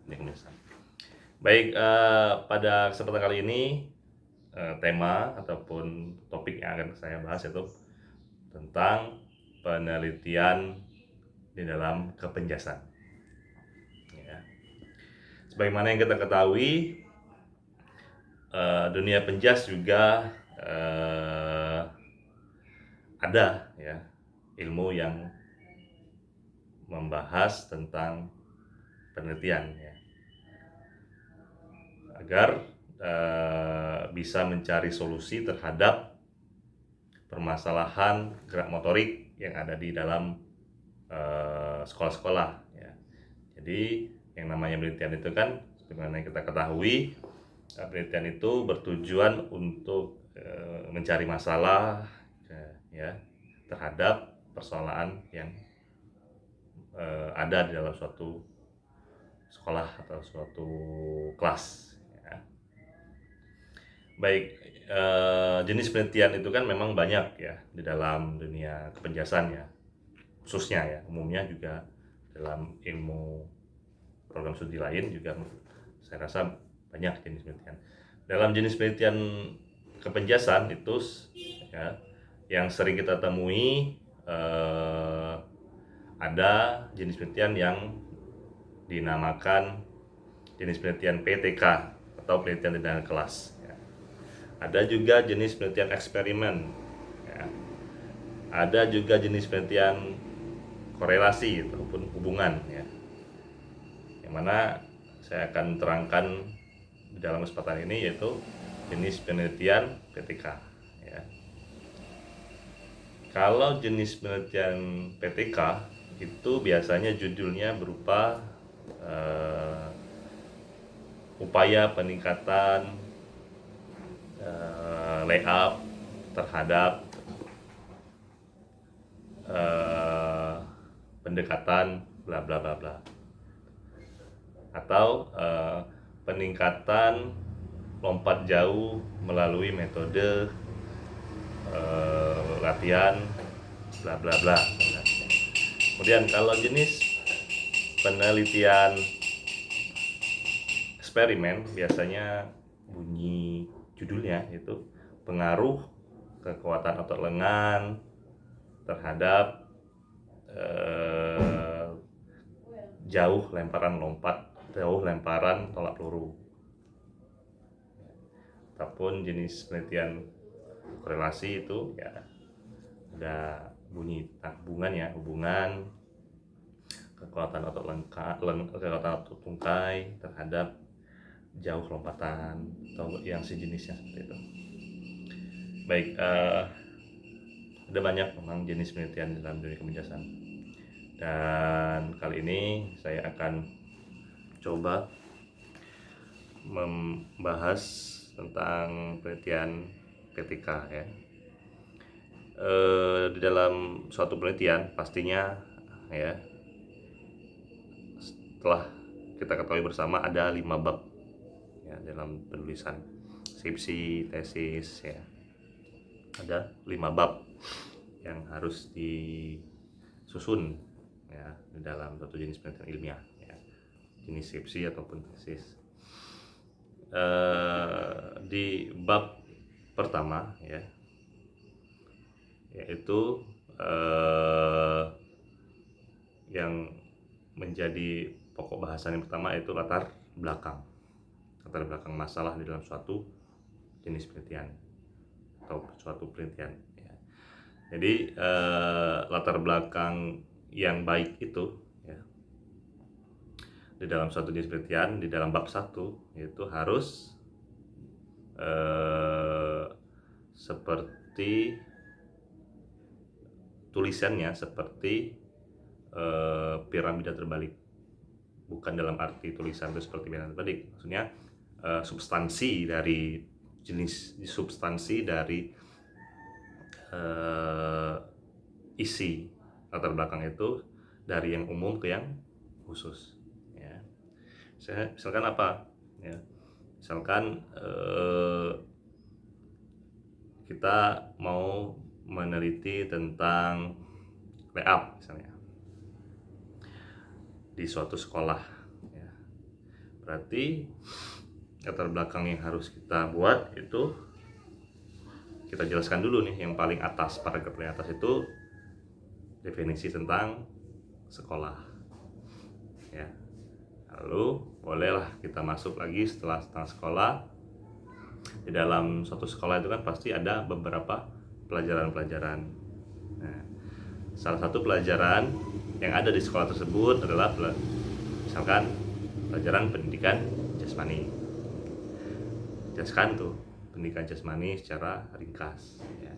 Dunia Kebencanaan. Baik, pada kesempatan kali ini tema ataupun topik yang akan saya bahas itu tentang penelitian di dalam kepenjasan. Ya. Sebagaimana yang kita ketahui, dunia penjas juga ada ya ilmu yang membahas tentang penelitian ya, agar bisa mencari solusi terhadap permasalahan gerak motorik yang ada di dalam sekolah-sekolah ya. Jadi yang namanya penelitian itu kan sebagaimana yang kita ketahui, penelitian itu bertujuan untuk mencari masalah ya terhadap persoalan yang ada di dalam suatu sekolah atau suatu kelas ya. Baik, jenis penelitian itu kan memang banyak ya di dalam dunia kepenjasan ya, khususnya ya, umumnya juga dalam ilmu program studi lain juga saya rasa banyak jenis penelitian. Dalam jenis penelitian kepenjasan itu ya, yang sering kita temui ada jenis penelitian yang dinamakan jenis penelitian PTK atau penelitian tindakan kelas ya. Ada juga jenis penelitian eksperimen ya. Ada juga jenis penelitian korelasi ataupun hubungan ya, yang mana saya akan terangkan di dalam kesempatan ini, yaitu jenis penelitian PTK ya. Kalau jenis penelitian PTK itu biasanya judulnya berupa upaya peningkatan layout terhadap pendekatan bla bla bla bla, atau peningkatan lompat jauh melalui metode latihan bla bla bla. Kemudian kalau jenis penelitian eksperimen biasanya bunyi judulnya itu pengaruh kekuatan otot lengan terhadap jauh lemparan tolak peluru. Ataupun jenis penelitian korelasi itu ya ada bunyi hubungan kekuatan otot tungkai terhadap jauh lompatan atau yang sejenisnya seperti itu. Baik, ada banyak memang jenis penelitian dalam dunia kebencanaan, dan kali ini saya akan coba membahas tentang penelitian PTK ya. Di dalam suatu penelitian pastinya ya, setelah kita ketahui bersama ada 5 bab ya dalam penulisan skripsi, tesis ya. Ada 5 bab yang harus disusun ya di dalam suatu jenis penelitian ilmiah ya, jenis skripsi ataupun tesis. Di bab pertama ya, yaitu yang menjadi pokok bahasan yang pertama yaitu latar belakang masalah di dalam suatu jenis penelitian atau suatu penelitian ya. Jadi latar belakang yang baik itu ya, di dalam suatu jenis penelitian di dalam bab 1 yaitu harus seperti tulisannya seperti piramida terbalik. Bukan dalam arti tulisan itu seperti piramida terbalik, maksudnya substansi dari isi latar belakang itu dari yang umum ke yang khusus ya. Misalkan apa ya, misalkan kita mau meneliti tentang layout misalnya di suatu sekolah ya. Berarti latar belakang yang harus kita buat itu kita jelaskan dulu nih. Yang paling atas, paragraf paling atas itu definisi tentang sekolah ya. Lalu bolehlah kita masuk lagi setelah tentang sekolah. Di dalam suatu sekolah itu kan pasti ada beberapa pelajaran-pelajaran. Nah, salah satu pelajaran yang ada di sekolah tersebut adalah misalkan pelajaran pendidikan jasmani. Jelaskan tuh pendidikan jasmani secara ringkas ya.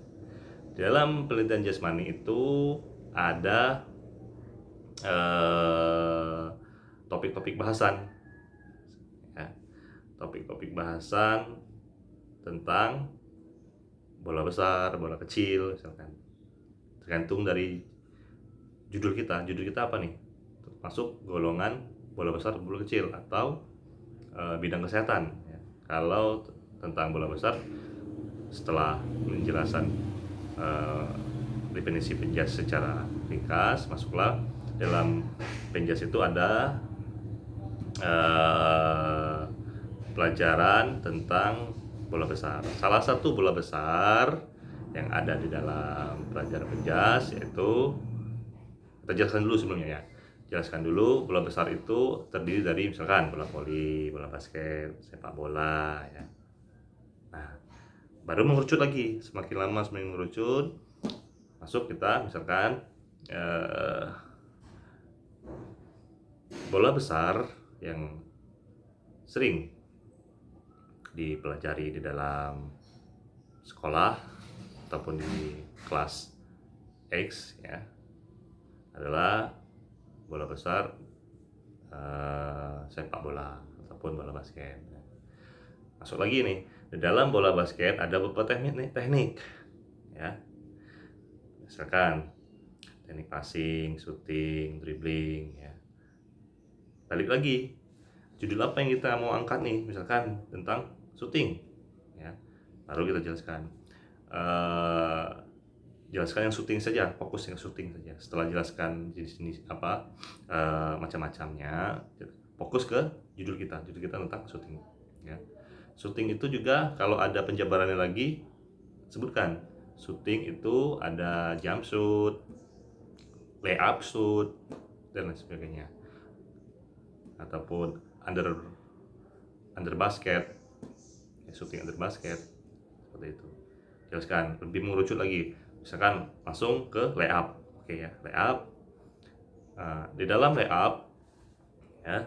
Di dalam penelitian jasmani itu ada topik-topik bahasan ya. Topik-topik bahasan tentang bola besar, bola kecil misalkan. Tergantung dari judul kita apa nih? Masuk golongan bola besar, bola kecil, atau bidang kesehatan ya. Kalau tentang bola besar, setelah penjelasan definisi penjas secara ringkas, masuklah dalam penjas itu ada pelajaran tentang bola besar. Salah satu bola besar yang ada di dalam pelajaran penjas yaitu, kita jelaskan dulu sebelumnya ya. Jelaskan dulu bola besar itu terdiri dari misalkan bola voli, bola basket, sepak bola ya. Nah, baru mengerucut lagi, semakin lama semakin mengerucut. Masuk kita misalkan bola besar yang sering dipelajari di dalam sekolah ataupun di kelas X ya adalah bola besar sepak bola ataupun bola basket. Masuk lagi nih, di dalam bola basket ada beberapa teknik ya. Misalkan teknik passing, shooting, dribbling ya. Balik lagi, judul apa yang kita mau angkat nih? Misalkan tentang shooting ya. Baru kita jelaskan. Jelaskan yang shooting saja, fokus yang shooting saja. Setelah jelaskan jenis-jenis apa macam-macamnya, fokus ke judul kita tentang shooting ya. Shooting itu juga kalau ada penjabarannya lagi, sebutkan. Shooting itu ada jump shoot, layup shoot, dan lain sebagainya. Ataupun under basket, ya, shooting under basket, seperti itu. Jelaskan, lebih mengerucut lagi. Misalkan langsung ke layup, oke ya, layup. Di dalam layup ya,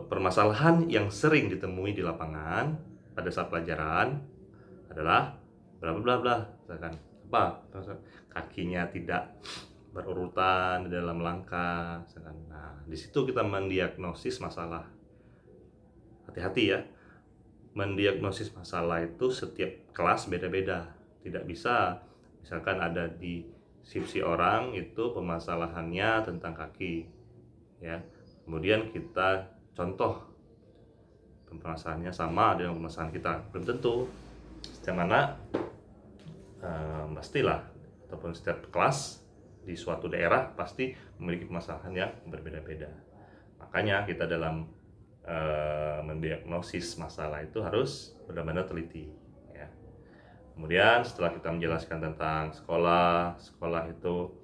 permasalahan yang sering ditemui di lapangan pada saat pelajaran adalah bla bla bla. Misalkan apa? Kakinya tidak berurutan di dalam langkah. Misalkan. Nah, di situ kita mendiagnosis masalah. Hati-hati ya. Mendiagnosis masalah itu setiap kelas beda-beda. Tidak bisa misalkan ada di sisi orang itu permasalahannya tentang kaki ya. Kemudian kita contoh permasalahannya sama dengan permasalahan kita, belum tentu. Setiap anak pastilah ataupun setiap kelas di suatu daerah pasti memiliki permasalahan yang berbeda-beda. Makanya kita dalam mendiagnosis masalah itu harus benar-benar teliti ya. Kemudian setelah kita menjelaskan tentang sekolah itu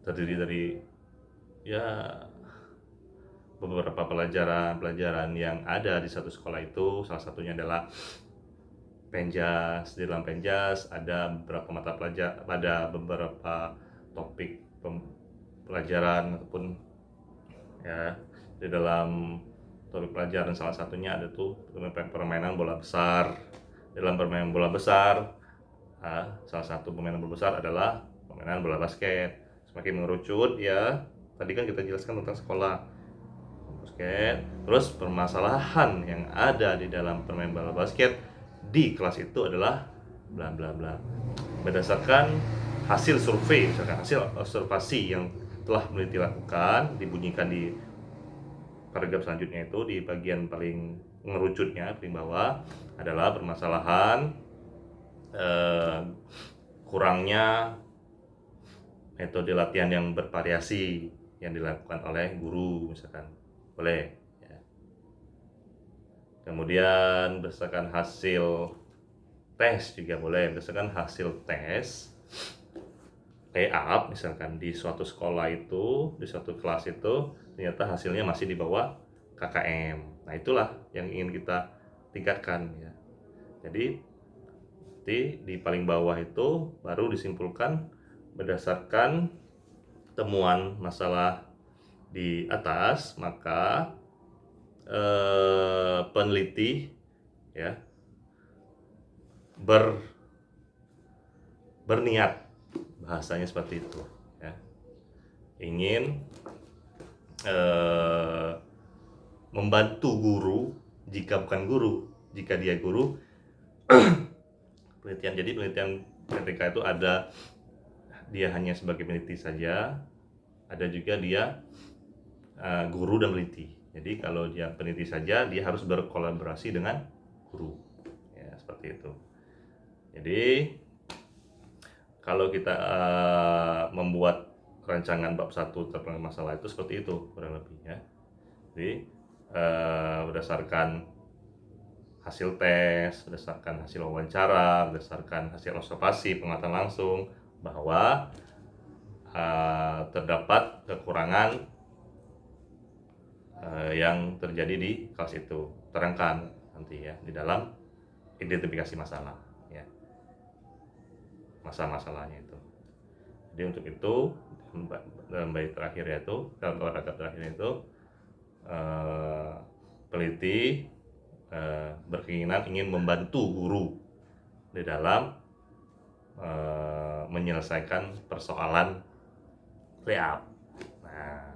terdiri dari ya beberapa pelajaran yang ada di satu sekolah itu. Salah satunya adalah penjas. Di dalam penjas ada beberapa mata pelajaran, ada beberapa topik pelajaran ataupun ya. Di dalam topik pelajaran salah satunya ada tuh permainan bola besar. Dalam permainan bola besar, salah satu permainan bola besar adalah permainan bola basket. Semakin mengerucut ya, tadi kan kita jelaskan tentang sekolah basket. Terus permasalahan yang ada di dalam permainan bola basket di kelas itu adalah bla bla bla. Berdasarkan hasil survei, misalkan hasil observasi yang telah peneliti lakukan, dibunyikan di paragraf selanjutnya itu di bagian paling mengerucutnya paling bawah adalah permasalahan kurangnya metode latihan yang bervariasi yang dilakukan oleh guru misalkan, boleh ya. Kemudian berdasarkan hasil tes juga boleh, berdasarkan hasil tes layout misalkan di suatu sekolah itu, di suatu kelas itu ternyata hasilnya masih di bawah KKM. Nah, itulah yang ingin kita tingkatkan ya. Jadi di paling bawah itu baru disimpulkan berdasarkan temuan masalah di atas, maka peneliti ya berniat, bahasanya seperti itu ya, ingin membantu guru jika bukan guru, jika dia guru. Penelitian, jadi penelitian PTK itu ada dia hanya sebagai peneliti saja, ada juga dia guru dan peneliti. Jadi kalau dia peneliti saja, dia harus berkolaborasi dengan guru ya, seperti itu. Jadi kalau kita membuat rancangan bab 1 terkait masalah itu seperti itu kurang lebih ya. Jadi berdasarkan hasil tes, berdasarkan hasil wawancara, berdasarkan hasil observasi, pengamatan langsung bahwa terdapat kekurangan yang terjadi di kelas itu, terangkan nanti ya di dalam identifikasi masalah ya, masalah-masalahnya itu. Jadi untuk itu dalam bait terakhir yaitu dalam paragraf terakhir itu peneliti berkeinginan ingin membantu guru di dalam menyelesaikan persoalan layout. Nah,